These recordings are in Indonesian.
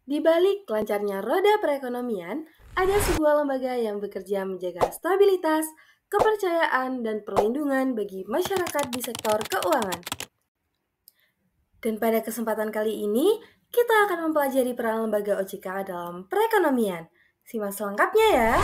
Di balik lancarnya roda perekonomian, ada sebuah lembaga yang bekerja menjaga stabilitas, kepercayaan, dan perlindungan bagi masyarakat di sektor keuangan. Dan pada kesempatan kali ini, kita akan mempelajari peran lembaga OJK dalam perekonomian. Simak selengkapnya ya.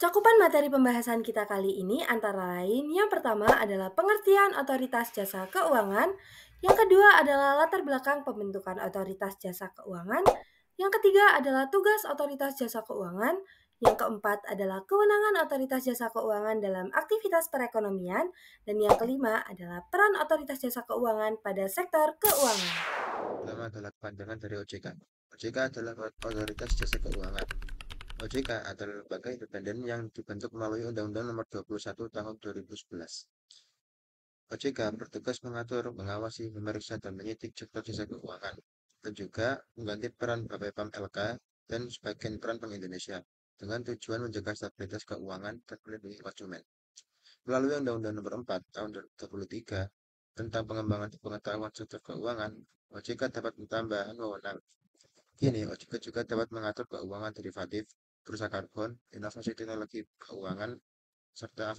Cakupan materi pembahasan kita kali ini antara lain yang pertama adalah pengertian otoritas jasa keuangan, yang kedua adalah latar belakang pembentukan otoritas jasa keuangan, yang ketiga adalah tugas otoritas jasa keuangan, yang keempat adalah kewenangan otoritas jasa keuangan dalam aktivitas perekonomian, dan yang kelima adalah peran otoritas jasa keuangan pada sektor keuangan. Pertama adalah pandangan dari OJK. OJK adalah otoritas jasa keuangan. OJK adalah lembaga independen yang dibentuk melalui Undang-Undang Nomor 21 Tahun 2011. OJK bertugas mengatur, mengawasi, memeriksa, dan menyidik sektor jasa keuangan, dan juga mengganti peran BPPAM LK dan sebagian peran Bank Indonesia dengan tujuan menjaga stabilitas keuangan dan melindungi konsumen. Melalui Undang-Undang Nomor 4 Tahun 2023 tentang pengembangan pengetahuan sektor keuangan, OJK dapat menambah wewenang. Kini, OJK juga dapat mengatur keuangan derivatif, bursa karbon, inovasi teknologi keuangan, serta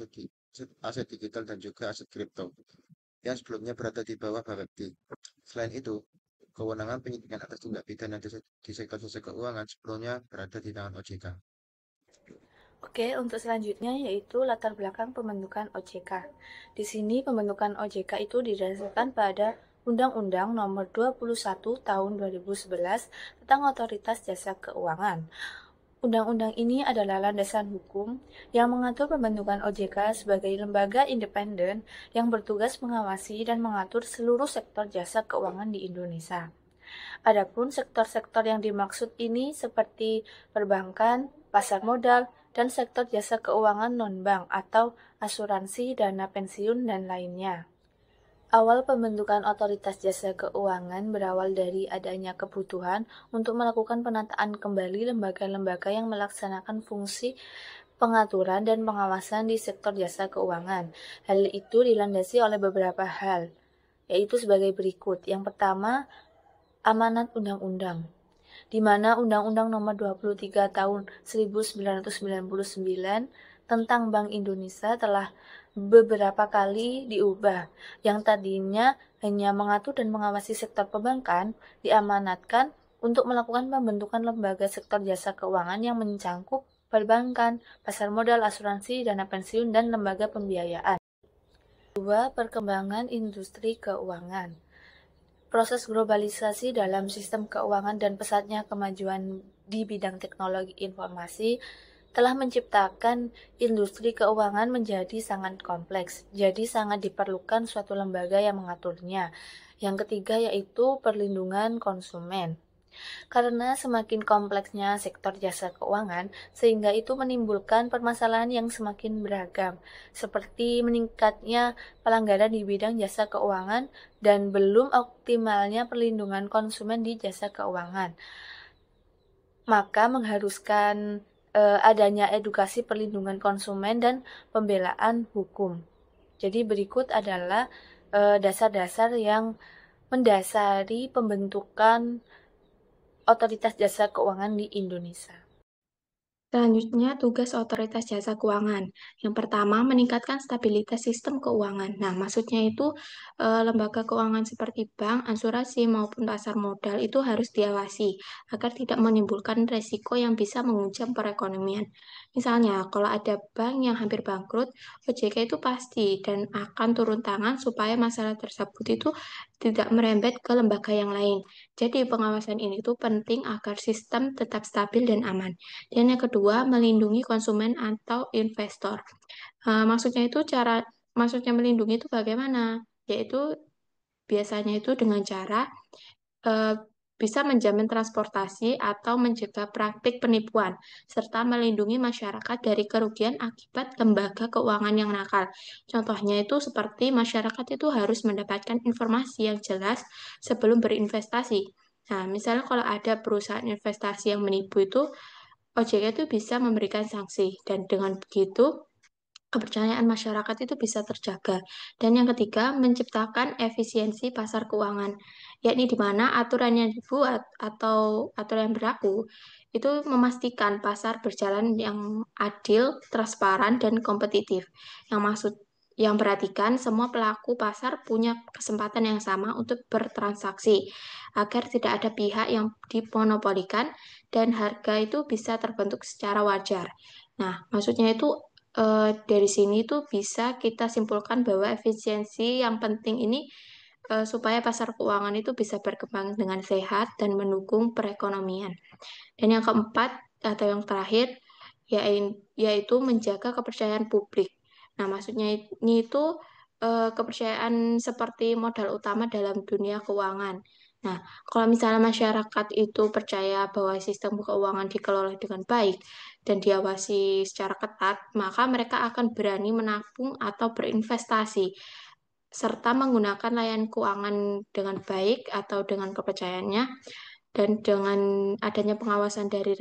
aset digital dan juga aset kripto yang sebelumnya berada di bawah Bapepti. Selain itu, kewenangan penyidikan atas tindak pidana di sektor jasa keuangan sebelumnya berada di tangan OJK. Oke, untuk selanjutnya yaitu latar belakang pembentukan OJK. Di sini pembentukan OJK itu didasarkan pada Undang-Undang Nomor 21 Tahun 2011 tentang Otoritas Jasa Keuangan. Undang-undang ini adalah landasan hukum yang mengatur pembentukan OJK sebagai lembaga independen yang bertugas mengawasi dan mengatur seluruh sektor jasa keuangan di Indonesia. Adapun sektor-sektor yang dimaksud ini seperti perbankan, pasar modal, dan sektor jasa keuangan non-bank atau asuransi, dana pensiun, dan lainnya. Awal pembentukan otoritas jasa keuangan berawal dari adanya kebutuhan untuk melakukan penataan kembali lembaga-lembaga yang melaksanakan fungsi pengaturan dan pengawasan di sektor jasa keuangan. Hal itu dilandasi oleh beberapa hal, yaitu sebagai berikut. Yang pertama, amanat undang-undang, di mana Undang-Undang Nomor 23 Tahun 1999 tentang Bank Indonesia telah beberapa kali diubah. Yang tadinya hanya mengatur dan mengawasi sektor perbankan, diamanatkan untuk melakukan pembentukan lembaga sektor jasa keuangan yang mencangkup perbankan, pasar modal, asuransi, dana pensiun, dan lembaga pembiayaan. 2. Perkembangan industri keuangan. Proses globalisasi dalam sistem keuangan dan pesatnya kemajuan di bidang teknologi informasi telah menciptakan industri keuangan menjadi sangat kompleks, jadi sangat diperlukan suatu lembaga yang mengaturnya. Yang ketiga yaitu perlindungan konsumen. Karena semakin kompleksnya sektor jasa keuangan, sehingga itu menimbulkan permasalahan yang semakin beragam, seperti meningkatnya pelanggaran di bidang jasa keuangan dan belum optimalnya perlindungan konsumen di jasa keuangan. Maka mengharuskan adanya edukasi perlindungan konsumen dan pembelaan hukum. Jadi berikut adalah dasar-dasar yang mendasari pembentukan otoritas jasa keuangan di Indonesia. Selanjutnya, tugas otoritas jasa keuangan. Yang pertama, meningkatkan stabilitas sistem keuangan. Nah, maksudnya itu lembaga keuangan seperti bank, asuransi, maupun pasar modal itu harus diawasi agar tidak menimbulkan resiko yang bisa menguncang perekonomian. Misalnya, kalau ada bank yang hampir bangkrut, OJK itu pasti dan akan turun tangan supaya masalah tersebut itu tidak merembet ke lembaga yang lain. Jadi, pengawasan ini tuh penting agar sistem tetap stabil dan aman. Dan yang kedua, melindungi konsumen atau investor. Maksudnya melindungi itu bagaimana? Yaitu biasanya itu dengan cara eh, bisa menjamin transportasi atau mencegah praktik penipuan, serta melindungi masyarakat dari kerugian akibat lembaga keuangan yang nakal. Contohnya itu seperti masyarakat itu harus mendapatkan informasi yang jelas sebelum berinvestasi. Nah, misalnya kalau ada perusahaan investasi yang menipu itu, OJK itu bisa memberikan sanksi, dan dengan begitu kepercayaan masyarakat itu bisa terjaga. Dan yang ketiga, menciptakan efisiensi pasar keuangan, yakni di mana aturan yang dibuat atau aturan yang berlaku itu memastikan pasar berjalan yang adil, transparan, dan kompetitif. Yang perhatikan semua pelaku pasar punya kesempatan yang sama untuk bertransaksi agar tidak ada pihak yang dimonopolikan dan harga itu bisa terbentuk secara wajar. Nah, maksudnya itu dari sini tuh bisa kita simpulkan bahwa efisiensi yang penting ini supaya pasar keuangan itu bisa berkembang dengan sehat dan mendukung perekonomian. Dan yang keempat atau yang terakhir yaitu menjaga kepercayaan publik. Nah, maksudnya ini itu kepercayaan seperti modal utama dalam dunia keuangan. Nah, kalau misalnya masyarakat itu percaya bahwa sistem keuangan dikelola dengan baik dan diawasi secara ketat, maka mereka akan berani menabung atau berinvestasi serta menggunakan layanan keuangan dengan baik atau dengan kepercayaannya dan dengan adanya pengawasan dari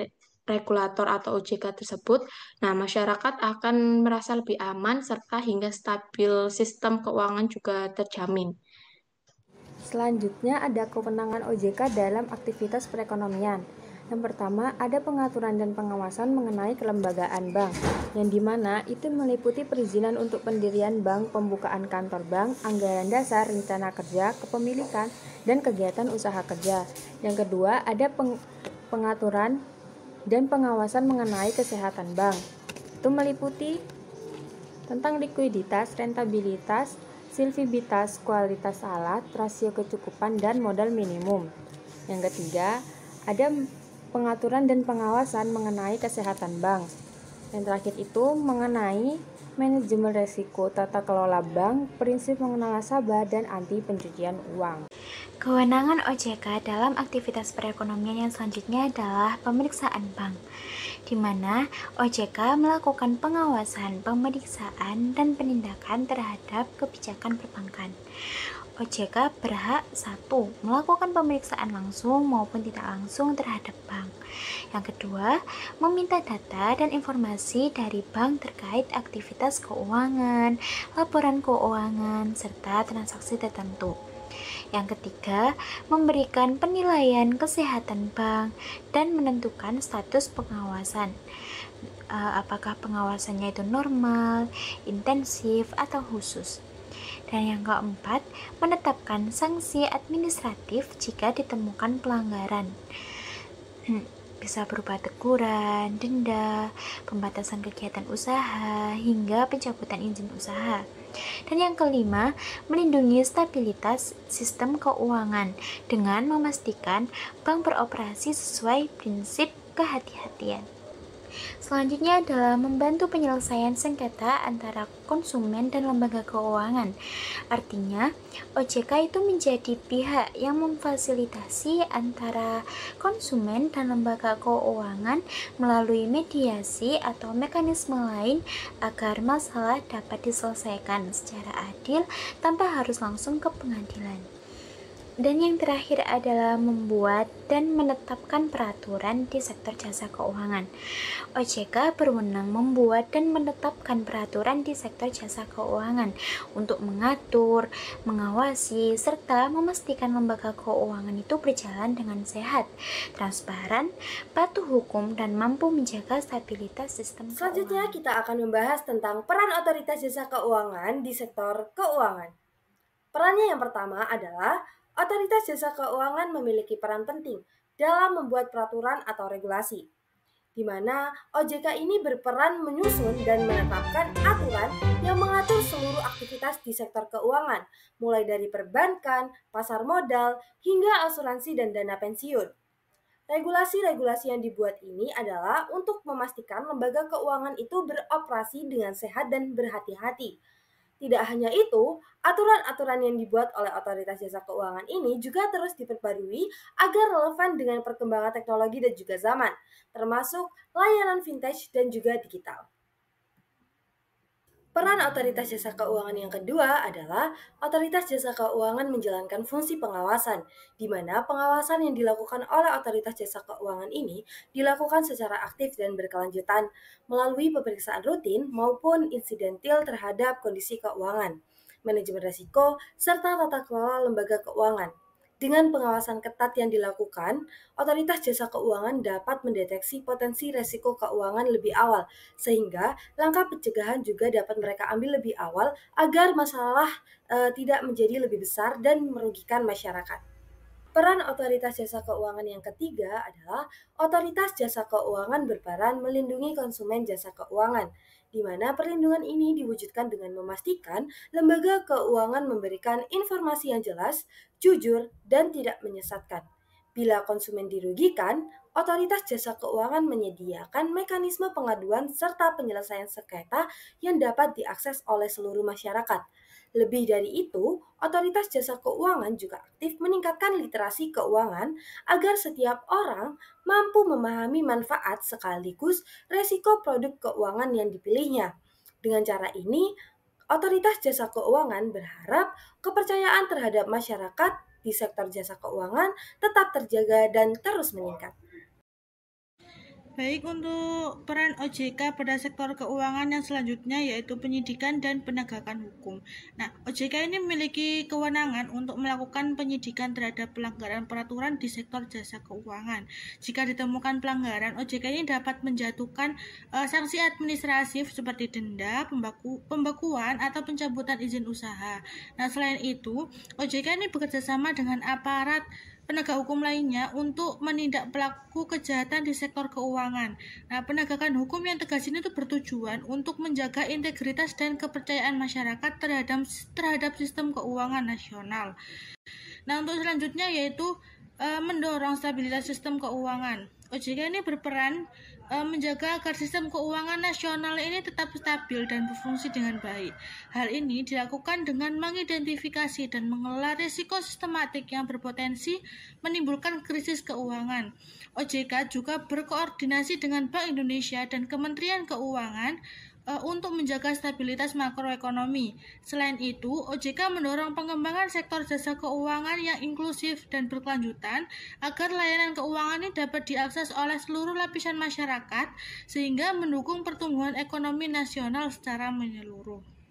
regulator atau OJK tersebut, nah masyarakat akan merasa lebih aman serta hingga stabil sistem keuangan juga terjamin. Selanjutnya ada kewenangan OJK dalam aktivitas perekonomian. Yang pertama, ada pengaturan dan pengawasan mengenai kelembagaan bank, yang dimana itu meliputi perizinan untuk pendirian bank, pembukaan kantor bank, anggaran dasar, rencana kerja, kepemilikan, dan kegiatan usaha kerja. Yang kedua, ada pengaturan dan pengawasan mengenai kesehatan bank. Itu meliputi tentang likuiditas, rentabilitas, silvibitas, kualitas alat, rasio kecukupan, dan modal minimum. Yang ketiga, ada pengaturan dan pengawasan mengenai kesehatan bank. Yang terakhir itu mengenai manajemen risiko, tata kelola bank, prinsip mengenal nasabah, dan anti pencucian uang. Kewenangan OJK dalam aktivitas perekonomian yang selanjutnya adalah pemeriksaan bank, di mana OJK melakukan pengawasan, pemeriksaan, dan penindakan terhadap kebijakan perbankan. OJK berhak 1. Melakukan pemeriksaan langsung maupun tidak langsung terhadap bank. Yang kedua, meminta data dan informasi dari bank terkait aktivitas keuangan, laporan keuangan, serta transaksi tertentu. Yang ketiga, memberikan penilaian kesehatan bank dan menentukan status pengawasan. Apakah pengawasannya itu normal, intensif, atau khusus. Dan yang keempat, menetapkan sanksi administratif jika ditemukan pelanggaran. Bisa berupa teguran, denda, pembatasan kegiatan usaha, hingga pencabutan izin usaha. Dan yang kelima, melindungi stabilitas sistem keuangan dengan memastikan bank beroperasi sesuai prinsip kehati-hatian. Selanjutnya adalah membantu penyelesaian sengketa antara konsumen dan lembaga keuangan. Artinya, OJK itu menjadi pihak yang memfasilitasi antara konsumen dan lembaga keuangan melalui mediasi atau mekanisme lain agar masalah dapat diselesaikan secara adil tanpa harus langsung ke pengadilan. Dan yang terakhir adalah membuat dan menetapkan peraturan di sektor jasa keuangan. OJK berwenang membuat dan menetapkan peraturan di sektor jasa keuangan untuk mengatur, mengawasi, serta memastikan lembaga keuangan itu berjalan dengan sehat, transparan, patuh hukum, dan mampu menjaga stabilitas sistem keuangan. Selanjutnya kita akan membahas tentang peran otoritas jasa keuangan di sektor keuangan. Perannya yang pertama adalah otoritas jasa keuangan memiliki peran penting dalam membuat peraturan atau regulasi, di mana OJK ini berperan menyusun dan menetapkan aturan yang mengatur seluruh aktivitas di sektor keuangan, mulai dari perbankan, pasar modal, hingga asuransi dan dana pensiun. Regulasi-regulasi yang dibuat ini adalah untuk memastikan lembaga keuangan itu beroperasi dengan sehat dan berhati-hati. Tidak hanya itu, aturan-aturan yang dibuat oleh otoritas jasa keuangan ini juga terus diperbarui agar relevan dengan perkembangan teknologi dan juga zaman, termasuk layanan vintage dan juga digital. Peran otoritas jasa keuangan yang kedua adalah otoritas jasa keuangan menjalankan fungsi pengawasan, di mana pengawasan yang dilakukan oleh otoritas jasa keuangan ini dilakukan secara aktif dan berkelanjutan melalui pemeriksaan rutin maupun insidentil terhadap kondisi keuangan, manajemen risiko, serta tata kelola lembaga keuangan. Dengan pengawasan ketat yang dilakukan, otoritas jasa keuangan dapat mendeteksi potensi risiko keuangan lebih awal, sehingga langkah pencegahan juga dapat mereka ambil lebih awal agar masalah tidak menjadi lebih besar dan merugikan masyarakat. Peran otoritas jasa keuangan yang ketiga adalah otoritas jasa keuangan berperan melindungi konsumen jasa keuangan, di mana perlindungan ini diwujudkan dengan memastikan lembaga keuangan memberikan informasi yang jelas, jujur, dan tidak menyesatkan. Bila konsumen dirugikan, otoritas jasa keuangan menyediakan mekanisme pengaduan serta penyelesaian sengketa yang dapat diakses oleh seluruh masyarakat. Lebih dari itu, otoritas jasa keuangan juga aktif meningkatkan literasi keuangan agar setiap orang mampu memahami manfaat sekaligus resiko produk keuangan yang dipilihnya. Dengan cara ini, otoritas jasa keuangan berharap kepercayaan terhadap masyarakat di sektor jasa keuangan tetap terjaga dan terus meningkat. Baik, untuk peran OJK pada sektor keuangan yang selanjutnya yaitu penyidikan dan penegakan hukum. Nah, OJK ini memiliki kewenangan untuk melakukan penyidikan terhadap pelanggaran peraturan di sektor jasa keuangan. Jika ditemukan pelanggaran, OJK ini dapat menjatuhkan sanksi administratif seperti denda, pembekuan, atau pencabutan izin usaha. Nah, selain itu, OJK ini bekerjasama dengan aparat penegak hukum lainnya untuk menindak pelaku kejahatan di sektor keuangan. Nah, penegakan hukum yang tegas ini tuh bertujuan untuk menjaga integritas dan kepercayaan masyarakat terhadap sistem keuangan nasional. Nah, untuk selanjutnya yaitu mendorong stabilitas sistem keuangan. OJK ini berperan menjaga agar sistem keuangan nasional ini tetap stabil dan berfungsi dengan baik. Hal ini dilakukan dengan mengidentifikasi dan mengelola risiko sistematik yang berpotensi menimbulkan krisis keuangan. OJK juga berkoordinasi dengan Bank Indonesia dan Kementerian Keuangan untuk menjaga stabilitas makroekonomi. Selain itu, OJK mendorong pengembangan sektor jasa keuangan yang inklusif dan berkelanjutan agar layanan keuangan ini dapat diakses oleh seluruh lapisan masyarakat sehingga mendukung pertumbuhan ekonomi nasional secara menyeluruh.